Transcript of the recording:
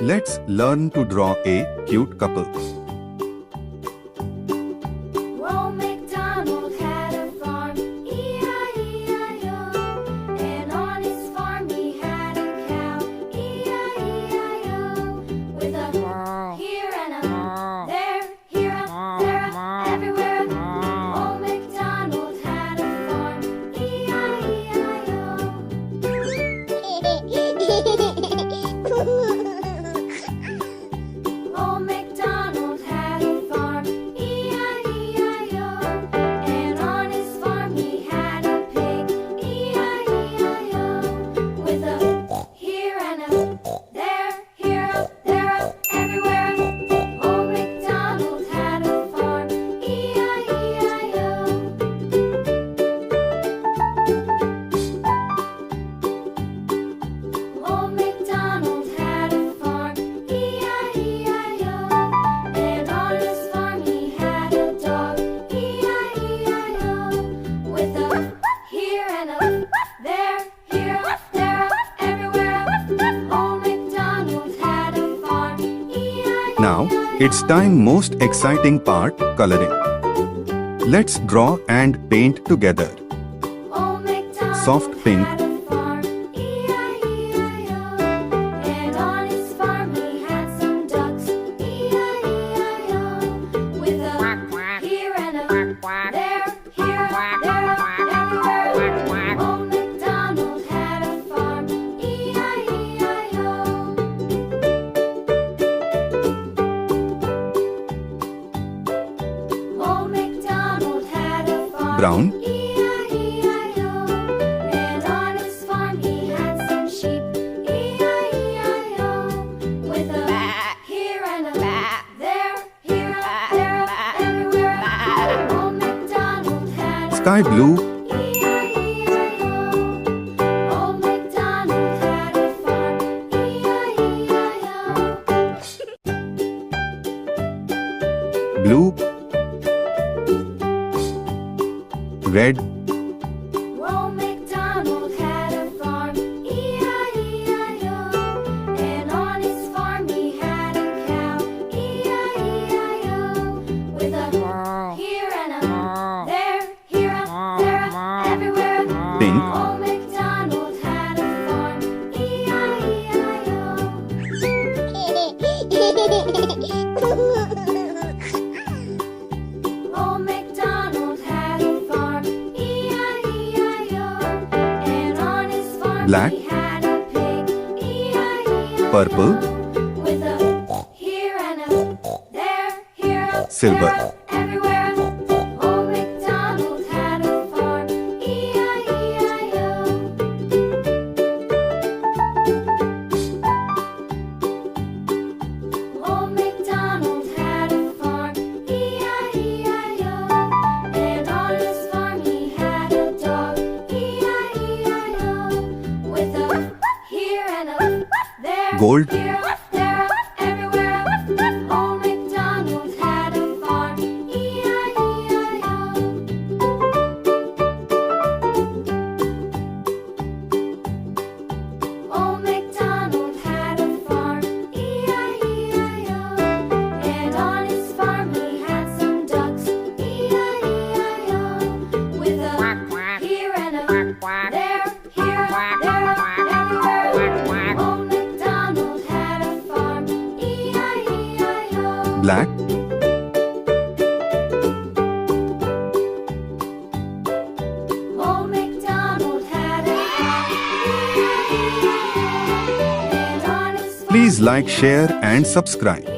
Let's learn to draw a cute couple. Old MacDonald had a farm, E-I-E-I-O. And on his farm he had a cow, E-I-E-I-O. With a here and a there, here a, there a, everywhere. Old MacDonald had a farm, E-I-E-I-O. Old MacDonald had a farm, E-I-E-I-O. And on his farm he had a pig, E-I-E-I-O. With a here and a there, here a, there a, everywhere. Old MacDonald had a farm, E-I-E-I-O. Old MacDonald had a farm, E-I-E-I-O. And on his farm he had a dog, E-I-E-I-O. With a here and a there, here a, there a, everywhere. Old MacDonald had a farm, E-I-E-I-O. Now, it's time most exciting part, coloring. Let's draw and paint together. Old MacDonald Soft pink. had a farm, E-I-E-I-O. And on his farm he had some ducks, E-I-E-I-O. With a here and a there, here a, there a, everywhere. Old MacDonald had a farm, E-I-E-I-O. Old MacDonald had a farm, Brown. E-I-E-I-O. And on his farm he had some sheep, E-I-E-I-O. With a here and a there, here a, there a, everywhere. Old MacDonald had a Sky blue, E-I-E-I-O. Old MacDonald had a farm, E-I-E-I-O. blue, red, Old MacDonald had a farm, E-I-E-I-O. And on his farm he had a cow, E-I-E-I-O. With a here and a there, here a, there a, everywhere. pink, Old MacDonald had a farm, E-I-E-I-O. Old MacDonald had a farm, E-I-E-I-O. And on his farm Black. he had a pig, E-I-E-I-O. Purple. With a here and a there, here a, Silver. there a, everywhere. Old MacDonald had a farm, E-I-E-I-O. Old MacDonald had a farm, E-I-E-I-O. And on his farm he had a dog, E-I-E-I-O. With a here and a there, Gold. here, there, everywhere. Old MacDonald had a farm, E-I-E-I-O. Old MacDonald had a farm, E-I-E-I-O. And on his farm he had some ducks, E-I-E-I-O. With a here and a there, here a, there a, everywhere. Old MacDonald had a farm, E-I-E-I-O. black, Old MacDonald had a farm, E-I-E-I-O. And on his farm please like, share and subscribe.